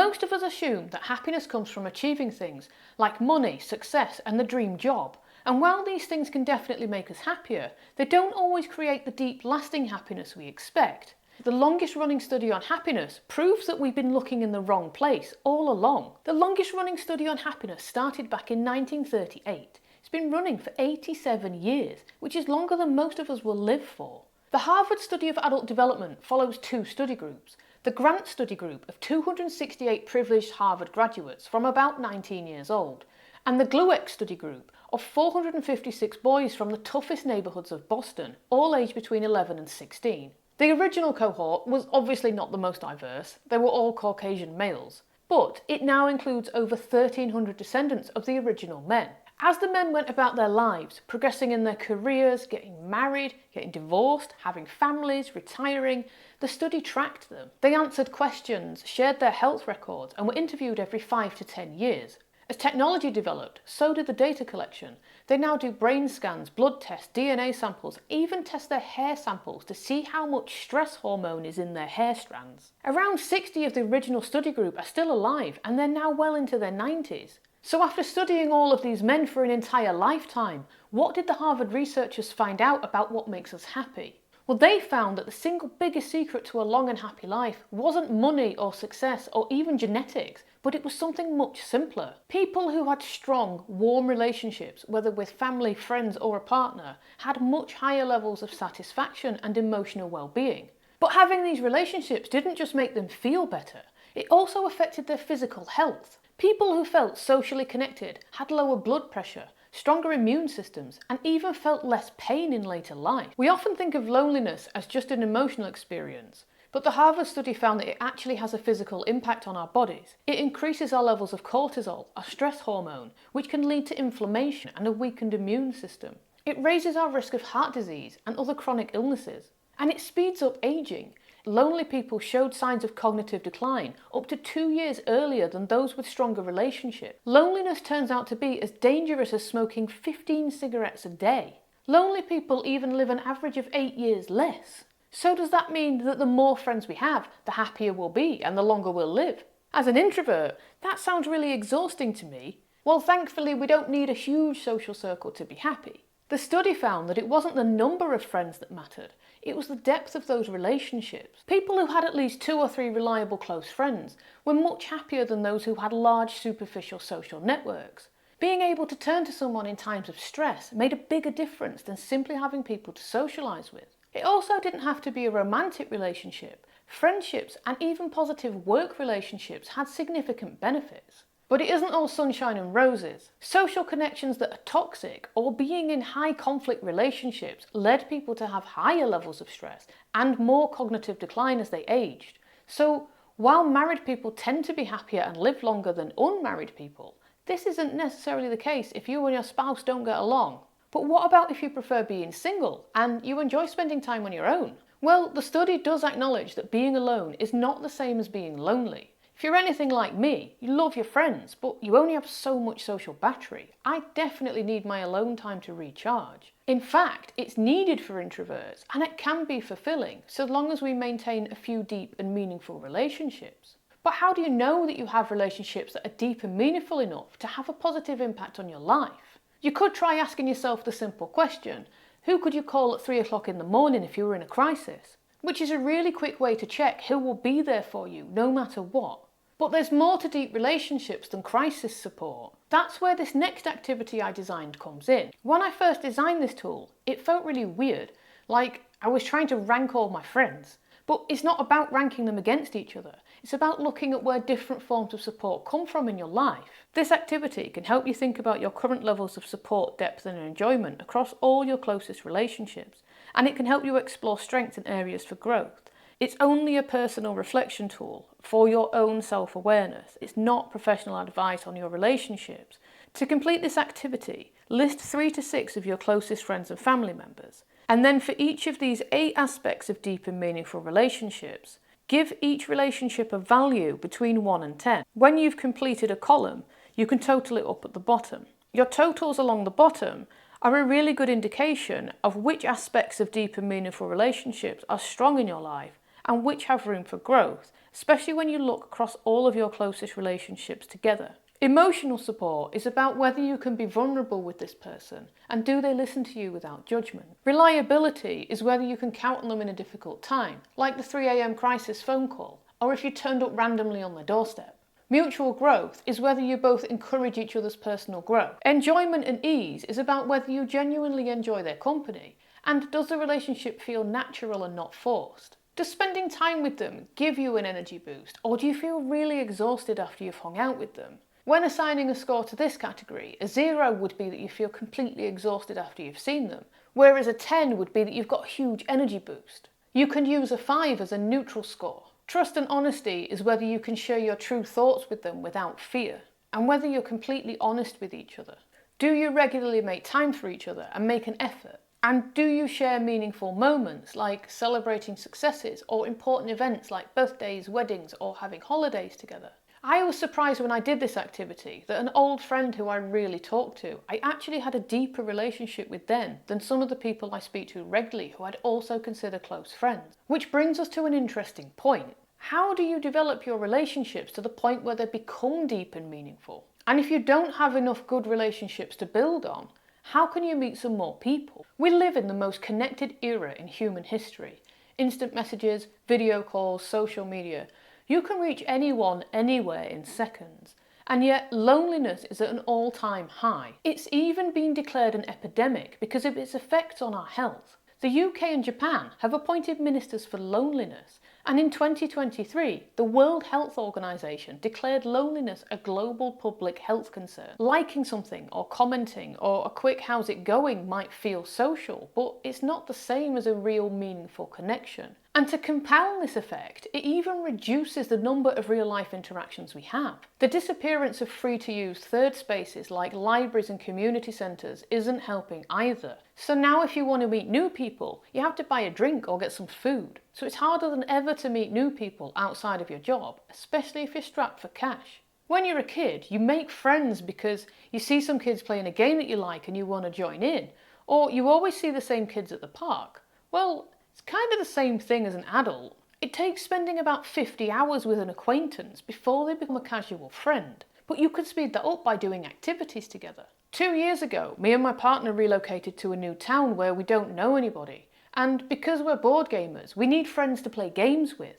Most of us assume that happiness comes from achieving things like money, success, and the dream job. And while these things can definitely make us happier, they don't always create the deep, lasting happiness we expect. The longest running study on happiness proves that we've been looking in the wrong place all along. The longest running study on happiness started back in 1938. It's been running for 87 years, which is longer than most of us will live for. The Harvard study of adult development follows two study groups. The Grant study group of 268 privileged Harvard graduates from about 19 years old, and the Glueck study group of 456 boys from the toughest neighbourhoods of Boston, all aged between 11 and 16. The original cohort was obviously not the most diverse, they were all Caucasian males, but it now includes over 1,300 descendants of the original men. As the men went about their lives, progressing in their careers, getting married, getting divorced, having families, retiring, the study tracked them. They answered questions, shared their health records, and were interviewed every 5 to 10 years. As technology developed, so did the data collection. They now do brain scans, blood tests, DNA samples, even test their hair samples to see how much stress hormone is in their hair strands. Around 60 of the original study group are still alive, and they're now well into their 90s. So after studying all of these men for an entire lifetime, what did the Harvard researchers find out about what makes us happy? Well, they found that the single biggest secret to a long and happy life wasn't money or success or even genetics, but it was something much simpler. People who had strong, warm relationships, whether with family, friends or a partner, had much higher levels of satisfaction and emotional well-being. But having these relationships didn't just make them feel better, it also affected their physical health. People who felt socially connected had lower blood pressure, stronger immune systems, and even felt less pain in later life. We often think of loneliness as just an emotional experience, but the Harvard study found that it actually has a physical impact on our bodies. It increases our levels of cortisol, a stress hormone, which can lead to inflammation and a weakened immune system. It raises our risk of heart disease and other chronic illnesses, and it speeds up aging. Lonely people showed signs of cognitive decline up to 2 years earlier than those with stronger relationships. Loneliness turns out to be as dangerous as smoking 15 cigarettes a day. Lonely people even live an average of 8 years less. So does that mean that the more friends we have, the happier we'll be and the longer we'll live? As an introvert, that sounds really exhausting to me. Well, thankfully we don't need a huge social circle to be happy. The study found that it wasn't the number of friends that mattered, it was the depth of those relationships. People who had at least 2 or 3 reliable close friends were much happier than those who had large superficial social networks. Being able to turn to someone in times of stress made a bigger difference than simply having people to socialise with. It also didn't have to be a romantic relationship. Friendships and even positive work relationships had significant benefits. But it isn't all sunshine and roses. Social connections that are toxic or being in high conflict relationships led people to have higher levels of stress and more cognitive decline as they aged. So while married people tend to be happier and live longer than unmarried people, this isn't necessarily the case if you and your spouse don't get along. But what about if you prefer being single and you enjoy spending time on your own? Well, the study does acknowledge that being alone is not the same as being lonely. If you're anything like me, you love your friends, but you only have so much social battery. I definitely need my alone time to recharge. In fact, it's needed for introverts, and it can be fulfilling, so long as we maintain a few deep and meaningful relationships. But how do you know that you have relationships that are deep and meaningful enough to have a positive impact on your life? You could try asking yourself the simple question, who could you call at 3 o'clock in the morning if you were in a crisis? Which is a really quick way to check who will be there for you no matter what. But there's more to deep relationships than crisis support. That's where this next activity I designed comes in. When I first designed this tool, it felt really weird, like I was trying to rank all my friends. But it's not about ranking them against each other, it's about looking at where different forms of support come from in your life. This activity can help you think about your current levels of support, depth and enjoyment across all your closest relationships, and it can help you explore strengths and areas for growth. It's only a personal reflection tool for your own self-awareness. It's not professional advice on your relationships. To complete this activity, list 3 to 6 of your closest friends and family members. And then for each of these 8 aspects of deep and meaningful relationships, give each relationship a value between 1 and 10. When you've completed a column, you can total it up at the bottom. Your totals along the bottom are a really good indication of which aspects of deep and meaningful relationships are strong in your life and which have room for growth, especially when you look across all of your closest relationships together. Emotional support is about whether you can be vulnerable with this person and do they listen to you without judgment. Reliability is whether you can count on them in a difficult time, like the 3 a.m. crisis phone call, or if you turned up randomly on their doorstep. Mutual growth is whether you both encourage each other's personal growth. Enjoyment and ease is about whether you genuinely enjoy their company, and does the relationship feel natural and not forced? Does spending time with them give you an energy boost, or do you feel really exhausted after you've hung out with them? When assigning a score to this category, a 0 would be that you feel completely exhausted after you've seen them, whereas a 10 would be that you've got a huge energy boost. You can use a 5 as a neutral score. Trust and honesty is whether you can share your true thoughts with them without fear, and whether you're completely honest with each other. Do you regularly make time for each other and make an effort? And do you share meaningful moments like celebrating successes or important events like birthdays, weddings, or having holidays together? I was surprised when I did this activity that an old friend who I really talked to, I actually had a deeper relationship with then than some of the people I speak to regularly who I'd also consider close friends. Which brings us to an interesting point. How do you develop your relationships to the point where they become deep and meaningful? And if you don't have enough good relationships to build on, how can you meet some more people? We live in the most connected era in human history. Instant messages, video calls, social media. You can reach anyone, anywhere in seconds. And yet loneliness is at an all-time high. It's even been declared an epidemic because of its effects on our health. The UK and Japan have appointed ministers for loneliness, and in 2023, the World Health Organization declared loneliness a global public health concern. Liking something or commenting or a quick how's it going might feel social, but it's not the same as a real meaningful connection. And to compound this effect, it even reduces the number of real-life interactions we have. The disappearance of free-to-use third spaces like libraries and community centres isn't helping either. So now if you want to meet new people, you have to buy a drink or get some food. So it's harder than ever to meet new people outside of your job, especially if you're strapped for cash. When you're a kid, you make friends because you see some kids playing a game that you like and you want to join in, or you always see the same kids at the park. Well, it's kind of the same thing as an adult. It takes spending about 50 hours with an acquaintance before they become a casual friend, but you could speed that up by doing activities together. 2 years ago, me and my partner relocated to a new town where we don't know anybody, and because we're board gamers, we need friends to play games with.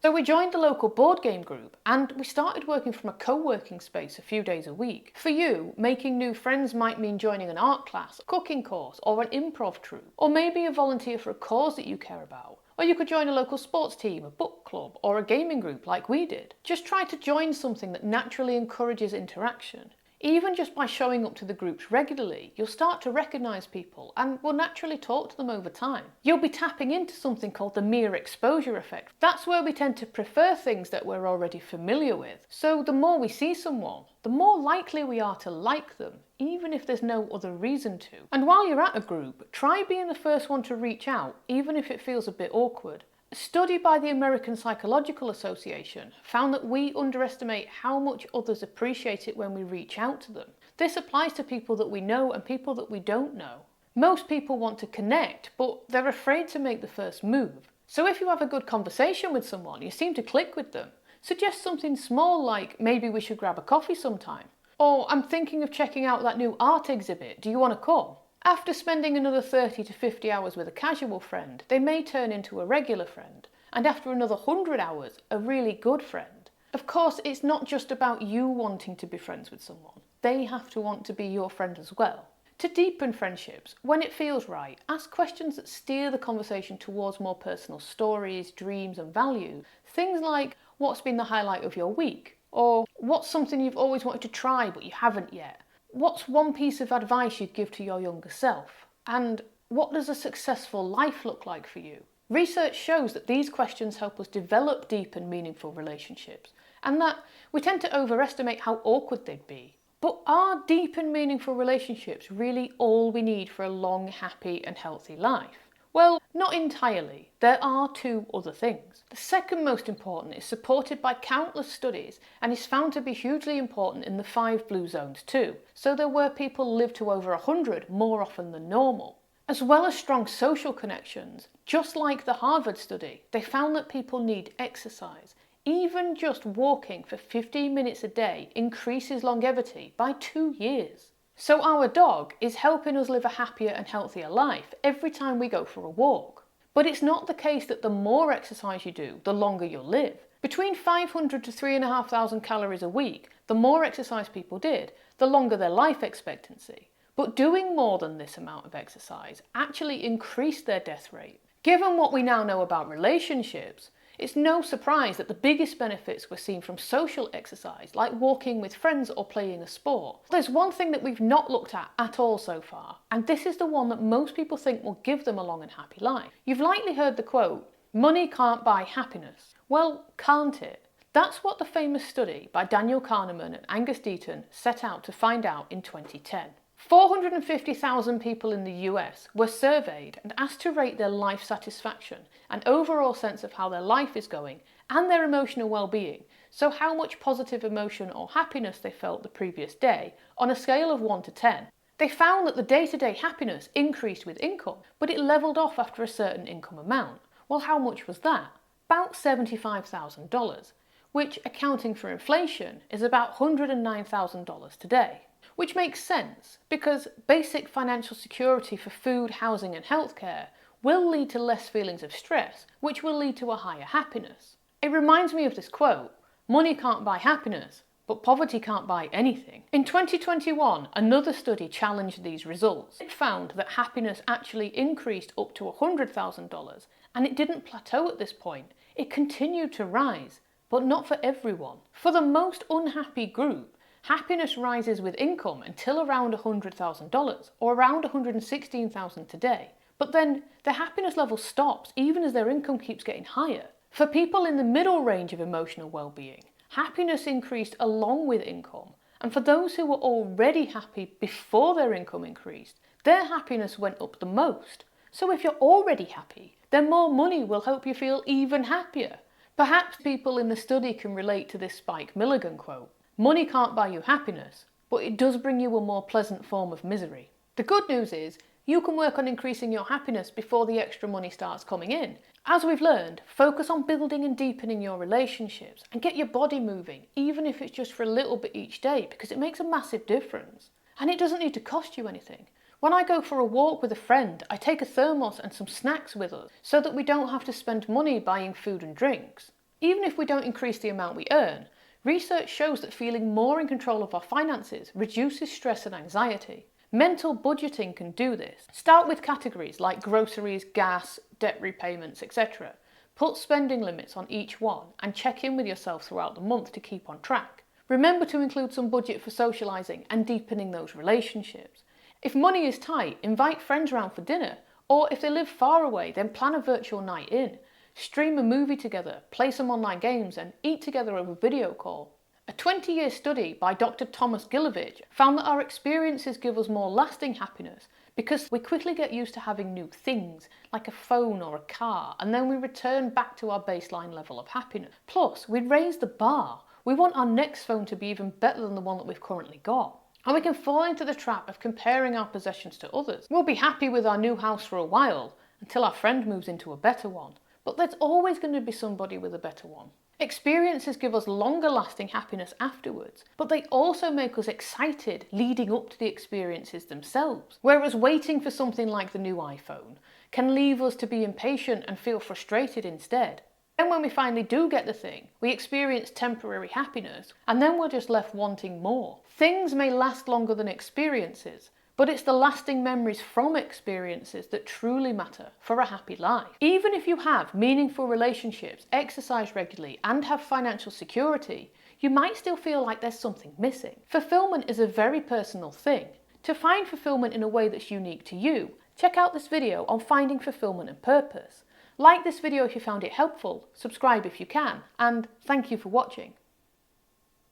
So we joined the local board game group and we started working from a co-working space a few days a week. For you, making new friends might mean joining an art class, a cooking course, or an improv troupe, or maybe a volunteer for a cause that you care about. Or you could join a local sports team, a book club, or a gaming group like we did. Just try to join something that naturally encourages interaction. Even just by showing up to the groups regularly, you'll start to recognise people and will naturally talk to them over time. You'll be tapping into something called the mere exposure effect. That's where we tend to prefer things that we're already familiar with. So the more we see someone, the more likely we are to like them, even if there's no other reason to. And while you're at a group, try being the first one to reach out, even if it feels a bit awkward. A study by the American Psychological Association found that we underestimate how much others appreciate it when we reach out to them. This applies to people that we know and people that we don't know. Most people want to connect, but they're afraid to make the first move. So if you have a good conversation with someone, you seem to click with them, suggest something small like maybe we should grab a coffee sometime. Or I'm thinking of checking out that new art exhibit, do you want to come? After spending another 30 to 50 hours with a casual friend, they may turn into a regular friend, and after another 100 hours, a really good friend. Of course, it's not just about you wanting to be friends with someone. They have to want to be your friend as well. To deepen friendships, when it feels right, ask questions that steer the conversation towards more personal stories, dreams and values. Things like, what's been the highlight of your week? Or, what's something you've always wanted to try but you haven't yet? What's one piece of advice you'd give to your younger self? And what does a successful life look like for you? Research shows that these questions help us develop deep and meaningful relationships, and that we tend to overestimate how awkward they'd be. But are deep and meaningful relationships really all we need for a long, happy and healthy life? Well, not entirely. There are two other things. The second most important is supported by countless studies and is found to be hugely important in the 5 blue zones too, so there where people live to over 100 more often than normal. As well as strong social connections, just like the Harvard study, they found that people need exercise. Even just walking for 15 minutes a day increases longevity by 2 years. So our dog is helping us live a happier and healthier life every time we go for a walk. But it's not the case that the more exercise you do, the longer you'll live. Between 500 to 3,500 calories a week, the more exercise people did, the longer their life expectancy. But doing more than this amount of exercise actually increased their death rate. Given what we now know about relationships, it's no surprise that the biggest benefits were seen from social exercise, like walking with friends or playing a sport. There's one thing that we've not looked at all so far, and this is the one that most people think will give them a long and happy life. You've likely heard the quote, "Money can't buy happiness." Well, can't it? That's what the famous study by Daniel Kahneman and Angus Deaton set out to find out in 2010. 450,000 people in the US were surveyed and asked to rate their life satisfaction and overall sense of how their life is going and their emotional well-being, so how much positive emotion or happiness they felt the previous day on a scale of 1 to 10. They found that the day-to-day happiness increased with income, but it levelled off after a certain income amount. Well, how much was that? About $75,000, which, accounting for inflation, is about $109,000 today. Which makes sense, because basic financial security for food, housing and healthcare will lead to less feelings of stress, which will lead to a higher happiness. It reminds me of this quote, "Money can't buy happiness, but poverty can't buy anything." In 2021, another study challenged these results. It found that happiness actually increased up to $100,000, and it didn't plateau at this point. It continued to rise, but not for everyone. For the most unhappy group, happiness rises with income until around $100,000, or around $116,000 today. But then their happiness level stops even as their income keeps getting higher. For people in the middle range of emotional well-being, happiness increased along with income. And for those who were already happy before their income increased, their happiness went up the most. So if you're already happy, then more money will help you feel even happier. Perhaps people in the study can relate to this Spike Milligan quote, "Money can't buy you happiness, but it does bring you a more pleasant form of misery." The good news is, you can work on increasing your happiness before the extra money starts coming in. As we've learned, focus on building and deepening your relationships and get your body moving, even if it's just for a little bit each day, because it makes a massive difference. And it doesn't need to cost you anything. When I go for a walk with a friend, I take a thermos and some snacks with us so that we don't have to spend money buying food and drinks. Even if we don't increase the amount we earn, research shows that feeling more in control of our finances reduces stress and anxiety. Mental budgeting can do this. Start with categories like groceries, gas, debt repayments, etc. Put spending limits on each one and check in with yourself throughout the month to keep on track. Remember to include some budget for socialising and deepening those relationships. If money is tight, invite friends round for dinner, or if they live far away, then plan a virtual night in. Stream a movie together, play some online games and eat together over video call. A 20-year study by Dr. Thomas Gilovich found that our experiences give us more lasting happiness because we quickly get used to having new things, like a phone or a car, and then we return back to our baseline level of happiness. Plus, we raise the bar. We want our next phone to be even better than the one that we've currently got. And we can fall into the trap of comparing our possessions to others. We'll be happy with our new house for a while, until our friend moves into a better one. But there's always going to be somebody with a better one. Experiences give us longer lasting happiness afterwards, but they also make us excited leading up to the experiences themselves. Whereas waiting for something like the new iPhone can leave us to be impatient and feel frustrated instead. Then when we finally do get the thing, we experience temporary happiness, and then we're just left wanting more. Things may last longer than experiences, but it's the lasting memories from experiences that truly matter for a happy life. Even if you have meaningful relationships, exercise regularly, and have financial security, you might still feel like there's something missing. Fulfillment is a very personal thing. To find fulfillment in a way that's unique to you, check out this video on finding fulfillment and purpose. Like this video if you found it helpful, subscribe if you can, and thank you for watching.